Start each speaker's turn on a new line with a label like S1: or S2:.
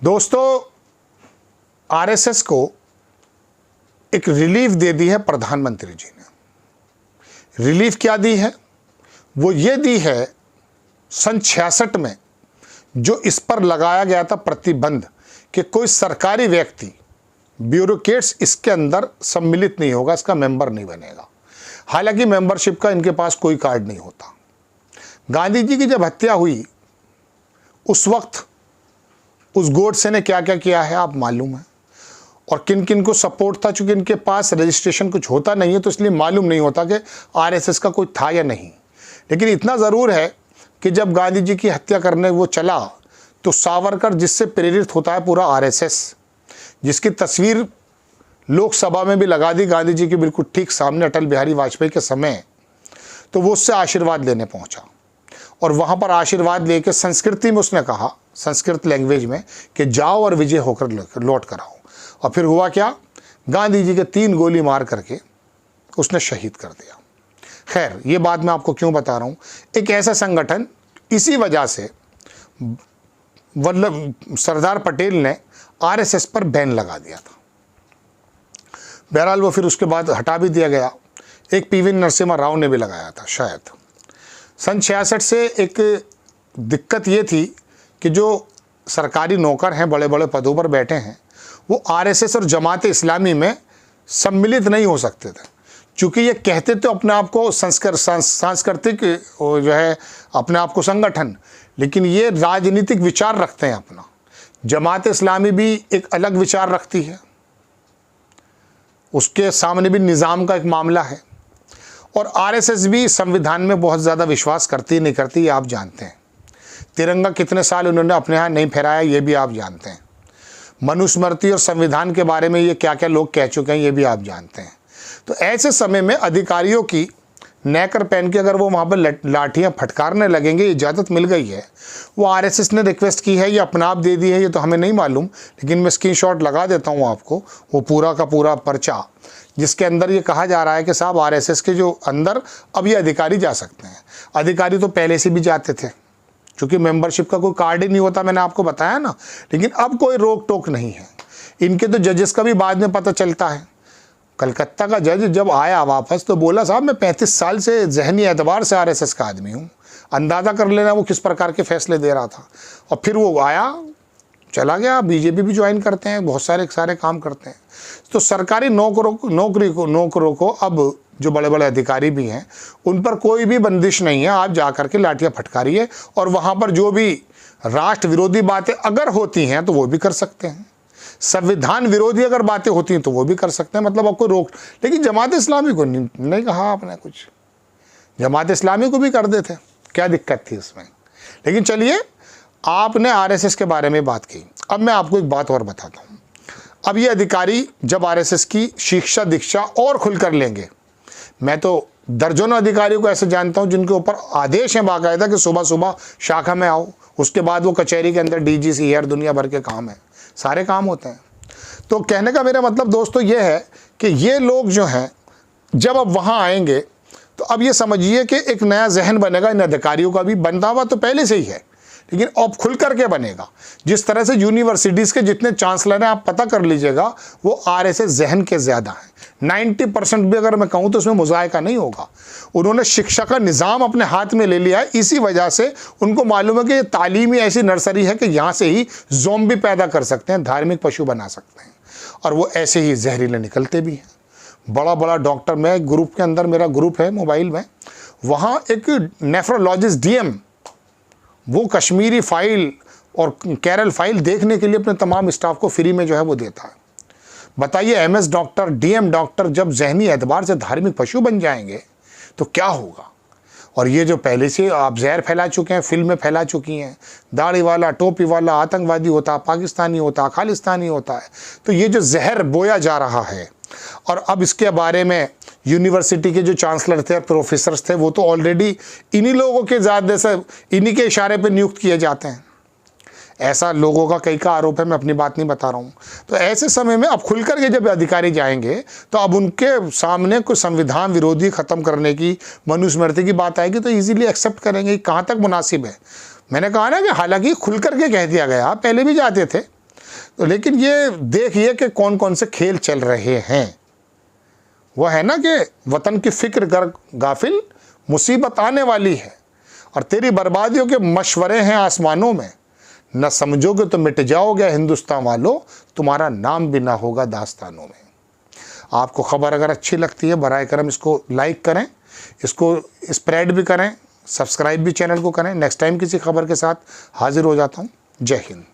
S1: दोस्तों, आरएसएस को एक रिलीफ दे दी है प्रधानमंत्री जी ने। रिलीफ क्या दी है? वो ये दी है सन 66 में जो इस पर लगाया गया था प्रतिबंध कि कोई सरकारी व्यक्ति, ब्यूरोक्रेट्स इसके अंदर सम्मिलित नहीं होगा, इसका मेंबर नहीं बनेगा। हालांकि मेंबरशिप का इनके पास कोई कार्ड नहीं होता। गांधी जी की जब हत्या हुई उस वक्त उस गोडसे ने क्या क्या किया है आप मालूम है, और किन किन को सपोर्ट था। चूंकि इनके पास रजिस्ट्रेशन कुछ होता नहीं है तो इसलिए मालूम नहीं होता कि आरएसएस का कोई था या नहीं। लेकिन इतना ज़रूर है कि जब गांधी जी की हत्या करने वो चला तो सावरकर जिससे प्रेरित होता है पूरा आरएसएस, जिसकी तस्वीर लोकसभा में भी लगा दी गांधी जी के बिल्कुल ठीक सामने अटल बिहारी वाजपेयी के समय, तो वो उससे आशीर्वाद लेने पहुंचा। और वहाँ पर आशीर्वाद लेके संस्कृति में उसने कहा, संस्कृत लैंग्वेज में, कि जाओ और विजय होकर लौट कर आओ। और फिर हुआ क्या? गांधी जी के 3 गोली मार करके उसने शहीद कर दिया। खैर, ये बात मैं आपको क्यों बता रहा हूँ, एक ऐसा संगठन, इसी वजह से सरदार पटेल ने आरएसएस पर बैन लगा दिया था। बहरहाल वो फिर उसके बाद हटा भी दिया गया। एक पीवी नरसिम्हा राव ने भी लगाया था शायद। सन 66 से एक दिक्कत ये थी कि जो सरकारी नौकर हैं, बड़े बड़े पदों पर बैठे हैं, वो आरएसएस और जमात इस्लामी में सम्मिलित नहीं हो सकते थे। चूँकि ये कहते तो अपने आप को सांस्कृतिक जो है अपने आप को संगठन, लेकिन ये राजनीतिक विचार रखते हैं अपना। जमात इस्लामी भी एक अलग विचार रखती है, उसके सामने भी निज़ाम का एक मामला है। और आरएसएस भी संविधान में बहुत ज़्यादा विश्वास करती नहीं करती ये आप जानते हैं। तिरंगा कितने साल उन्होंने अपने यहाँ नहीं फहराया ये भी आप जानते हैं। मनुस्मृति और संविधान के बारे में ये क्या क्या लोग कह चुके हैं ये भी आप जानते हैं। तो ऐसे समय में अधिकारियों की नेकर पहन के अगर वो वहाँ पर लाठियाँ फटकारने लगेंगे, इजाज़त मिल गई है। वो आरएसएस ने रिक्वेस्ट की है, ये अपना आप दे दी है, ये तो हमें नहीं मालूम, लेकिन मैं स्क्रीनशॉट लगा देता हूँ आपको, वो पूरा का पूरा पर्चा, जिसके अंदर ये कहा जा रहा है कि साहब आरएसएस के जो अंदर अब ये अधिकारी जा सकते हैं। अधिकारी तो पहले से भी जाते थे, क्योंकि मेंबरशिप का कोई कार्ड ही नहीं होता, मैंने आपको बताया ना। लेकिन अब कोई रोक टोक नहीं है। इनके तो जजेस का भी बाद में पता चलता है। कलकत्ता का जज जब आया वापस तो बोला, साहब मैं 35 साल से जहनी एतबार से आरएसएस का आदमी हूँ, अंदाज़ा कर लेना वो किस प्रकार के फैसले दे रहा था। और फिर वो आया, चला गया, बीजेपी भी ज्वाइन करते हैं, बहुत सारे काम करते हैं। तो सरकारी नौकरों को अब जो बड़े बड़े अधिकारी भी हैं उन पर कोई भी बंदिश नहीं है। आप जा कर के लाठियाँ फटकारिए, और वहाँ पर जो भी राष्ट्र विरोधी बातें अगर होती हैं तो वो भी कर सकते हैं। संविधान विरोधी अगर बातें होती हैं तो वो भी कर सकते हैं, मतलब आपको रोक। लेकिन जमात इस्लामी को नहीं कहा आपने कुछ, जमात इस्लामी को भी कर देते, क्या दिक्कत थी उसमें। लेकिन चलिए, आपने आरएसएस के बारे में बात की, अब मैं आपको एक बात और बताता हूँ। अब ये अधिकारी जब आरएसएस की शिक्षा दीक्षा और खुलकर लेंगे, मैं तो दर्जनों अधिकारियों को ऐसे जानता हूँ जिनके ऊपर आदेश हैं बाकायदा कि सुबह सुबह शाखा में आओ, उसके बाद वो कचहरी के अंदर डीजीसी है, दुनिया भर के काम है, सारे काम होते हैं। तो कहने का मेरा मतलब दोस्तों ये है कि ये लोग जो हैं जब अब वहाँ आएंगे तो अब ये समझिए कि एक नया जहन बनेगा इन अधिकारियों का भी। बना हुआ तो पहले से ही है, लेकिन अब खुल करके बनेगा। जिस तरह से यूनिवर्सिटीज़ के जितने चांसलर हैं आप पता कर लीजिएगा, वो आरएसएस जहन के ज़्यादा हैं। 90% भी अगर मैं कहूँ तो उसमें मुज़ायका नहीं होगा। उन्होंने शिक्षा का निज़ाम अपने हाथ में ले लिया है। इसी वजह से उनको मालूम है कि ये तालीमी ऐसी नर्सरी है कि यहाँ से ही ज़ॉम्बी पैदा कर सकते हैं, धार्मिक पशु बना सकते हैं, और वो ऐसे ही जहरीले निकलते भी हैं। बड़ा बड़ा डॉक्टर, मैं ग्रुप के अंदर, मेरा ग्रुप है मोबाइल में, वहाँ एक नेफ्रोलॉजिस्ट डीएम, वो कश्मीरी फाइल और केरल फाइल देखने के लिए अपने तमाम स्टाफ को फ्री में जो है वो देता है। बताइए, एमएस डॉक्टर, डीएम डॉक्टर जब जहनी एतबार से धार्मिक पशु बन जाएंगे तो क्या होगा। और ये जो पहले से आप जहर फैला चुके हैं, फिल्में फैला चुकी हैं, दाढ़ी वाला, टोपी वाला आतंकवादी होता है, पाकिस्तानी होता है, खालिस्तानी होता है, तो ये जो जहर बोया जा रहा है। और अब इसके बारे में यूनिवर्सिटी के जो चांसलर थे, प्रोफेसर्स थे, वो तो ऑलरेडी इन्हीं लोगों के ज़्यादा से इन्हीं के इशारे पर नियुक्त किए जाते हैं। ऐसा लोगों का कई का आरोप है, मैं अपनी बात नहीं बता रहा हूँ। तो ऐसे समय में अब खुलकर के जब अधिकारी जाएंगे तो अब उनके सामने कोई संविधान विरोधी ख़त्म करने की, मनुस्मृति की बात आएगी तो इजीली एक्सेप्ट करेंगे। कहाँ तक मुनासिब है। मैंने कहा ना कि हालांकि खुल करके कह दिया गया, पहले भी जाते थे, तो लेकिन ये देखिए कि कौन कौन से खेल चल रहे हैं। वह है ना कि वतन की फिक्र कर गाफिल, मुसीबत आने वाली है, और तेरी बर्बादियों के मशवरे हैं आसमानों में। न समझोगे तो मिट जाओगे हिंदुस्तान वालों, तुम्हारा नाम भी ना होगा दास्तानों में। आपको खबर अगर अच्छी लगती है बराए करम इसको लाइक करें, इसको स्प्रेड भी करें, सब्सक्राइब भी चैनल को करें। नेक्स्ट टाइम किसी खबर के साथ हाजिर हो जाता हूँ। जय हिंद।